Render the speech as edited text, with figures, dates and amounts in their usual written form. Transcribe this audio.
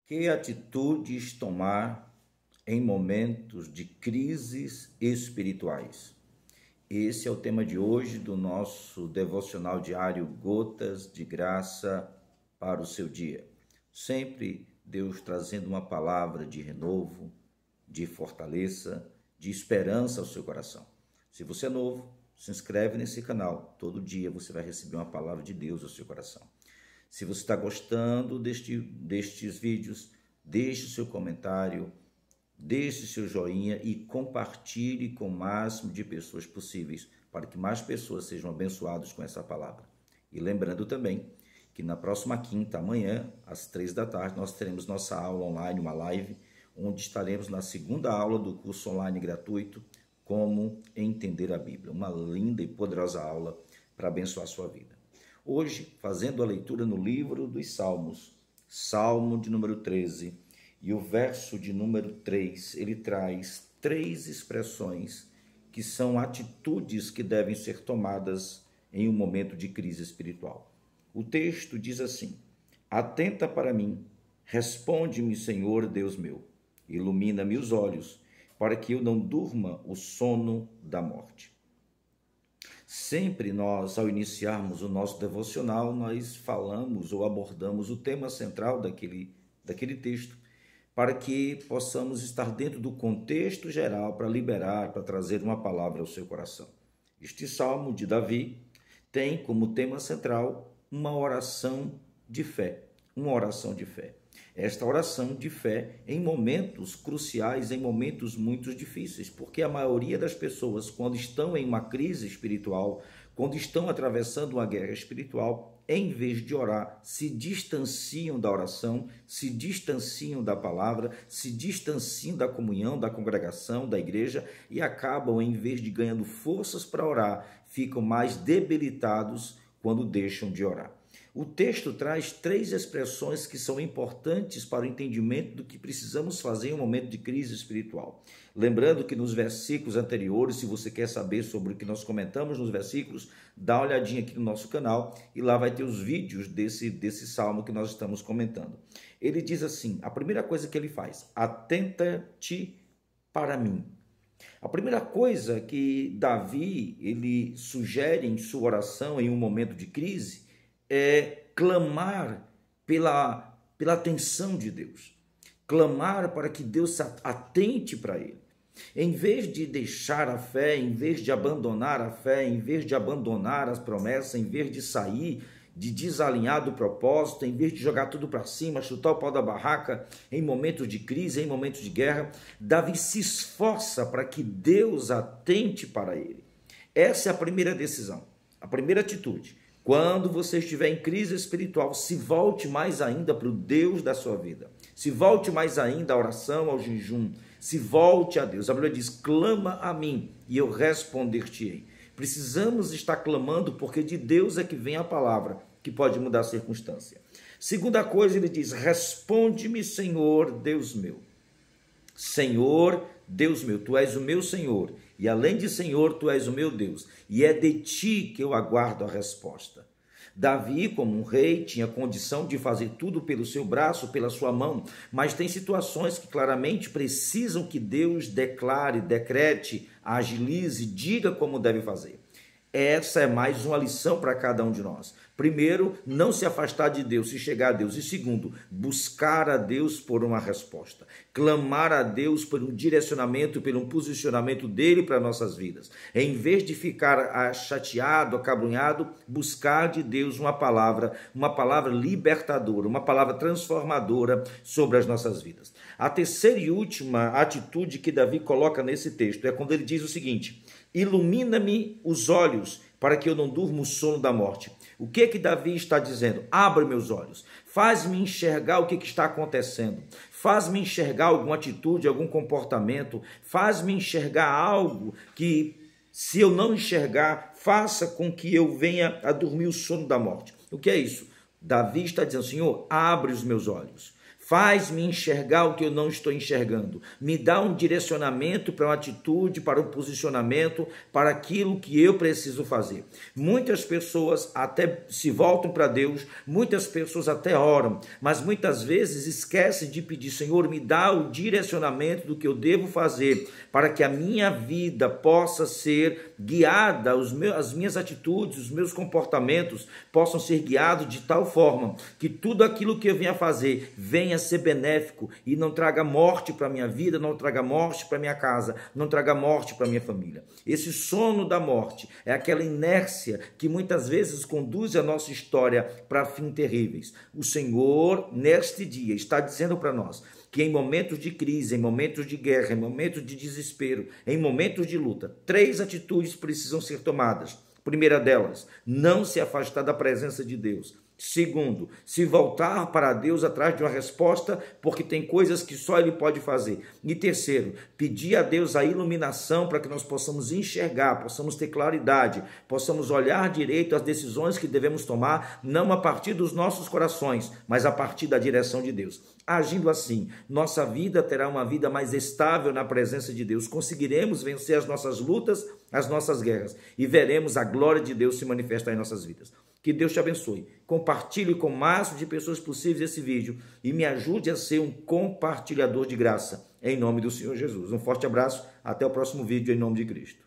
Que atitudes tomar em momentos de crises espirituais? Esse é o tema de hoje do nosso devocional diário Gotas de Graça para o seu dia. Sempre Deus trazendo uma palavra de renovo, de fortaleza, de esperança ao seu coração. Se você é novo, se inscreve nesse canal. Todo dia você vai receber uma palavra de Deus ao seu coração. Se você está gostando destes vídeos, deixe o seu comentário, deixe o seu joinha e compartilhe com o máximo de pessoas possíveis, para que mais pessoas sejam abençoadas com essa palavra. E lembrando também que na próxima quinta, amanhã, às 3 da tarde, nós teremos nossa aula online, uma live, onde estaremos na segunda aula do curso online gratuito, Como Entender a Bíblia. Uma linda e poderosa aula para abençoar a sua vida. Hoje, fazendo a leitura no livro dos Salmos, Salmo de número 13, e o verso de número 3, ele traz 3 expressões que são atitudes que devem ser tomadas em um momento de crise espiritual. O texto diz assim: atenta para mim, responde-me, Senhor Deus meu, ilumina-me os olhos, para que eu não durma o sono da morte. Sempre nós, ao iniciarmos o nosso devocional, nós falamos ou abordamos o tema central daquele texto, para que possamos estar dentro do contexto geral para liberar, para trazer uma palavra ao seu coração. Este salmo de Davi tem como tema central uma oração de fé, uma oração de fé. Esta oração de fé em momentos cruciais, em momentos muito difíceis, porque a maioria das pessoas, quando estão em uma crise espiritual, quando estão atravessando uma guerra espiritual, em vez de orar, se distanciam da oração, se distanciam da palavra, se distanciam da comunhão, da congregação, da igreja e acabam, em vez de ganhando forças para orar, ficam mais debilitados quando deixam de orar. O texto traz 3 expressões que são importantes para o entendimento do que precisamos fazer em um momento de crise espiritual. Lembrando que nos versículos anteriores, se você quer saber sobre o que nós comentamos nos versículos, dá uma olhadinha aqui no nosso canal e lá vai ter os vídeos desse salmo que nós estamos comentando. Ele diz assim, a primeira coisa que ele faz: atenta-te para mim. A primeira coisa que Davi ele sugere em sua oração em um momento de crise é clamar pela atenção de Deus, clamar para que Deus atente para ele. Em vez de deixar a fé, em vez de abandonar a fé, em vez de abandonar as promessas, em vez de sair, de desalinhar do propósito, em vez de jogar tudo para cima, chutar o pau da barraca em momentos de crise, em momentos de guerra, Davi se esforça para que Deus atente para ele. Essa é a primeira decisão, a primeira atitude. Quando você estiver em crise espiritual, se volte mais ainda para o Deus da sua vida. Se volte mais ainda à oração, ao jejum. Se volte a Deus. A Bíblia diz, clama a mim e eu responder-te-ei. Precisamos estar clamando porque de Deus é que vem a palavra que pode mudar a circunstância. Segunda coisa, ele diz, responde-me, Senhor, Deus meu. Senhor, Deus meu, tu és o meu Senhor, e além de Senhor, tu és o meu Deus, e é de ti que eu aguardo a resposta. Davi, como um rei, tinha condição de fazer tudo pelo seu braço, pela sua mão, mas tem situações que claramente precisam que Deus declare, decrete, agilize, diga como deve fazer. Essa é mais uma lição para cada um de nós. Primeiro, não se afastar de Deus, se chegar a Deus. E segundo, buscar a Deus por uma resposta. Clamar a Deus por um direcionamento, por um posicionamento dele para nossas vidas. Em vez de ficar chateado, acabrunhado, buscar de Deus uma palavra libertadora, uma palavra transformadora sobre as nossas vidas. A terceira e última atitude que Davi coloca nesse texto é quando ele diz o seguinte: ilumina-me os olhos, para que eu não durma o sono da morte. O que Davi está dizendo? Abre meus olhos, faz-me enxergar o que está acontecendo, faz-me enxergar alguma atitude, algum comportamento, faz-me enxergar algo que, se eu não enxergar, faça com que eu venha a dormir o sono da morte. O que é isso? Davi está dizendo, Senhor, abre os meus olhos, Faz-me enxergar o que eu não estou enxergando. Me dá um direcionamento para uma atitude, para um posicionamento, para aquilo que eu preciso fazer. Muitas pessoas até se voltam para Deus, muitas pessoas até oram, mas muitas vezes esquecem de pedir: Senhor, me dá o direcionamento do que eu devo fazer, para que a minha vida possa ser guiada, as minhas atitudes, os meus comportamentos possam ser guiados de tal forma que tudo aquilo que eu venha fazer venha ser benéfico e não traga morte para a minha vida, não traga morte para a minha casa, não traga morte para a minha família. Esse sono da morte é aquela inércia que muitas vezes conduz a nossa história para fins terríveis. O Senhor, neste dia, está dizendo para nós que em momentos de crise, em momentos de guerra, em momentos de desespero, em momentos de luta, 3 atitudes precisam ser tomadas. Primeira delas, não se afastar da presença de Deus. Segundo, se voltar para Deus atrás de uma resposta, porque tem coisas que só Ele pode fazer. E terceiro, pedir a Deus a iluminação para que nós possamos enxergar, possamos ter claridade, possamos olhar direito as decisões que devemos tomar, não a partir dos nossos corações, mas a partir da direção de Deus. Agindo assim, nossa vida terá uma vida mais estável na presença de Deus. Conseguiremos vencer as nossas lutas, as nossas guerras, e veremos a glória de Deus se manifestar em nossas vidas. Que Deus te abençoe. Compartilhe com o máximo de pessoas possíveis esse vídeo e me ajude a ser um compartilhador de graça, em nome do Senhor Jesus. Um forte abraço, até o próximo vídeo, em nome de Cristo.